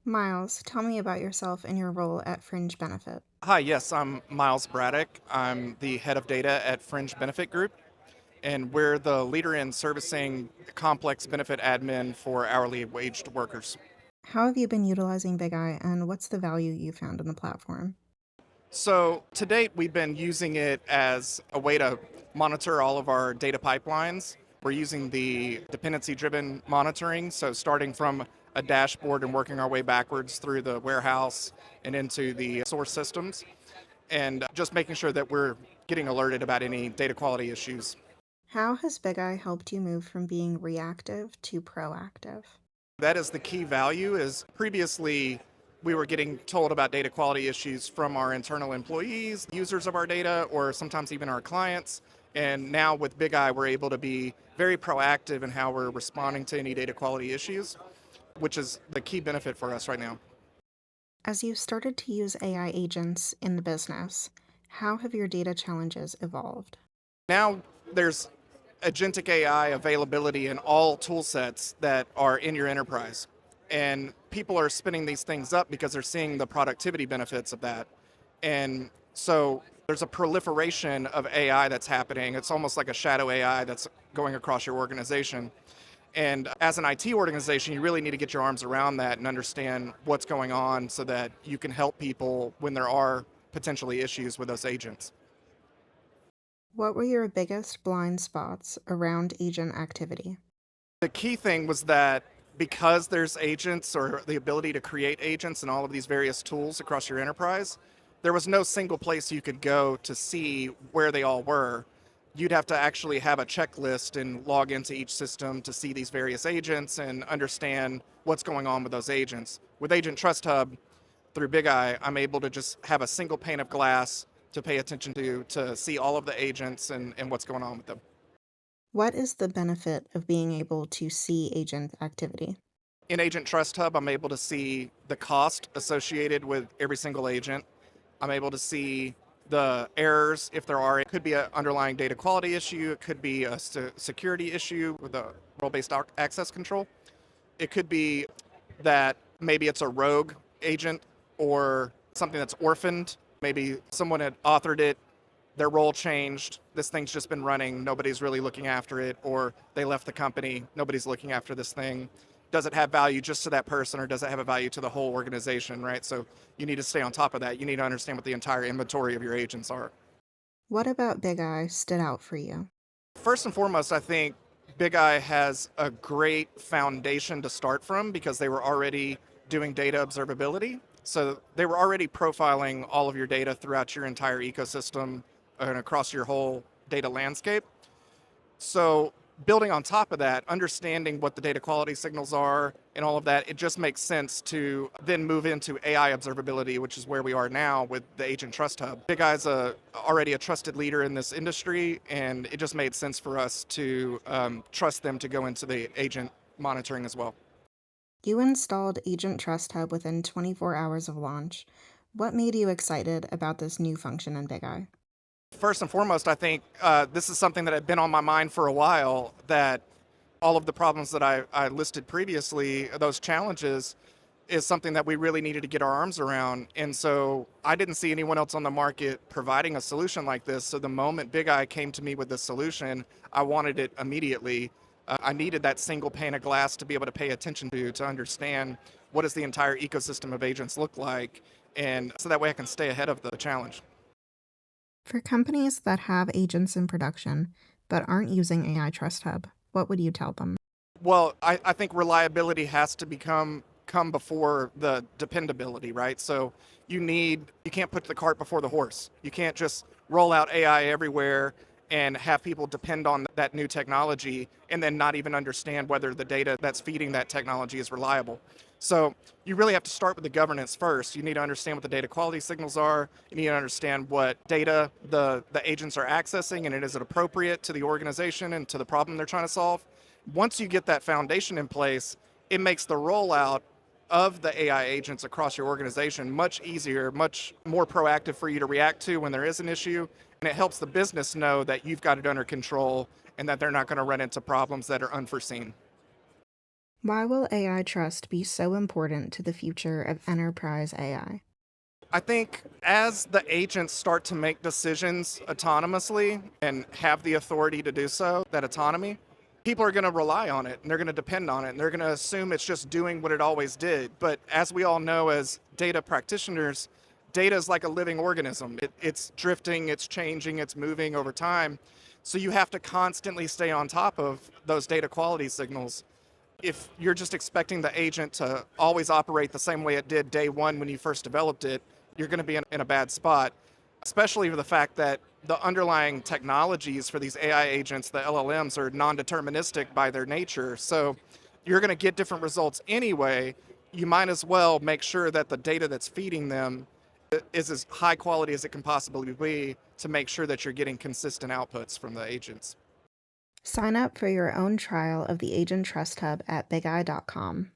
Miles, tell me about yourself and your role at Fringe Benefit. Hi, yes, I'm Miles Braddock. I'm the head of data at Fringe Benefit Group, and we're the leader in servicing complex benefit admin for hourly waged workers. How have you been utilizing Big Eye, and what's the value you found in the platform? So, to date, we've been using it as a way to monitor all of our data pipelines. We're using the dependency driven monitoring, so starting from a dashboard and working our way backwards through the warehouse and into the source systems, and just making sure that we're getting alerted about any data quality issues. How has Big Eye helped you move from being reactive to proactive? That is the key value. Is previously we were getting told about data quality issues from our internal employees, users of our data, or sometimes even our clients. And now with Big Eye, we're able to be very proactive in how we're responding to any data quality issues, which is the key benefit for us right now. As you've started to use AI agents in the business, how have your data challenges evolved? Now there's agentic AI availability in all tool sets that are in your enterprise. And people are spinning these things up because they're seeing the productivity benefits of that. And so there's a proliferation of AI that's happening. It's almost like a shadow AI that's going across your organization. And as an IT organization, you really need to get your arms around that and understand what's going on so that you can help people when there are potentially issues with those agents. What were your biggest blind spots around agent activity? The key thing was that because there's agents or the ability to create agents and all of these various tools across your enterprise, there was no single place you could go to see where they all were. You'd have to actually have a checklist and log into each system to see these various agents and understand what's going on with those agents. With Agent Trust Hub through Big Eye, I'm able to just have a single pane of glass to pay attention to see all of the agents and what's going on with them. What is the benefit of being able to see agent activity? In Agent Trust Hub, I'm able to see the cost associated with every single agent. I'm able to see the errors if there are. It could be an underlying data quality issue. It could be a security issue with a role-based access control. It could be that maybe it's a rogue agent or something that's orphaned. Maybe someone had authored it, their role changed, this thing's just been running, nobody's really looking after it, or they left the company, nobody's looking after this thing. Does it have value just to that person, or does it have a value to the whole organization, right? So you need to stay on top of that. You need to understand what the entire inventory of your agents are. What about Big Eye stood out for you? First and foremost, I think Big Eye has a great foundation to start from because they were already doing data observability. So they were already profiling all of your data throughout your entire ecosystem and across your whole data landscape. So building on top of that, understanding what the data quality signals are and all of that, it just makes sense to then move into AI observability, which is where we are now with the Agent Trust Hub. Big Eye's already a trusted leader in this industry, and it just made sense for us to trust them to go into the agent monitoring as well. You installed Agent Trust Hub within 24 hours of launch. What made you excited about this new function in Big Eye? First and foremost, I think this is something that had been on my mind for a while, that all of the problems that I listed previously, those challenges, is something that we really needed to get our arms around. And so I didn't see anyone else on the market providing a solution like this. So the moment Big Eye came to me with this solution, I wanted it immediately. I needed that single pane of glass to be able to pay attention to understand what does the entire ecosystem of agents look like. And so that way I can stay ahead of the challenge. For companies that have agents in production but aren't using AI Trust Hub, what would you tell them? Well, I think reliability has to come before the dependability, right? So you can't put the cart before the horse. You can't just roll out AI everywhere and have people depend on that new technology and then not even understand whether the data that's feeding that technology is reliable. So you really have to start with the governance first. You need to understand what the data quality signals are. You need to understand what data the agents are accessing and is it appropriate to the organization and to the problem they're trying to solve. Once you get that foundation in place, it makes the rollout of the AI agents across your organization much easier, much more proactive for you to react to when there is an issue. And it helps the business know that you've got it under control and that they're not going to run into problems that are unforeseen. Why will AI trust be so important to the future of enterprise AI? I think as the agents start to make decisions autonomously and have the authority to do so, that autonomy, people are going to rely on it and they're going to depend on it and they're going to assume it's just doing what it always did. But as we all know, as data practitioners, data is like a living organism. It's drifting, it's changing, it's moving over time. So you have to constantly stay on top of those data quality signals. If you're just expecting the agent to always operate the same way it did day one when you first developed it, you're going to be in a bad spot, especially for the fact that the underlying technologies for these AI agents, the LLMs, are non deterministic by their nature. So you're going to get different results anyway. You might as well make sure that the data that's feeding them is as high quality as it can possibly be to make sure that you're getting consistent outputs from the agents. Sign up for your own trial of the Agent Trust Hub at bigeye.com.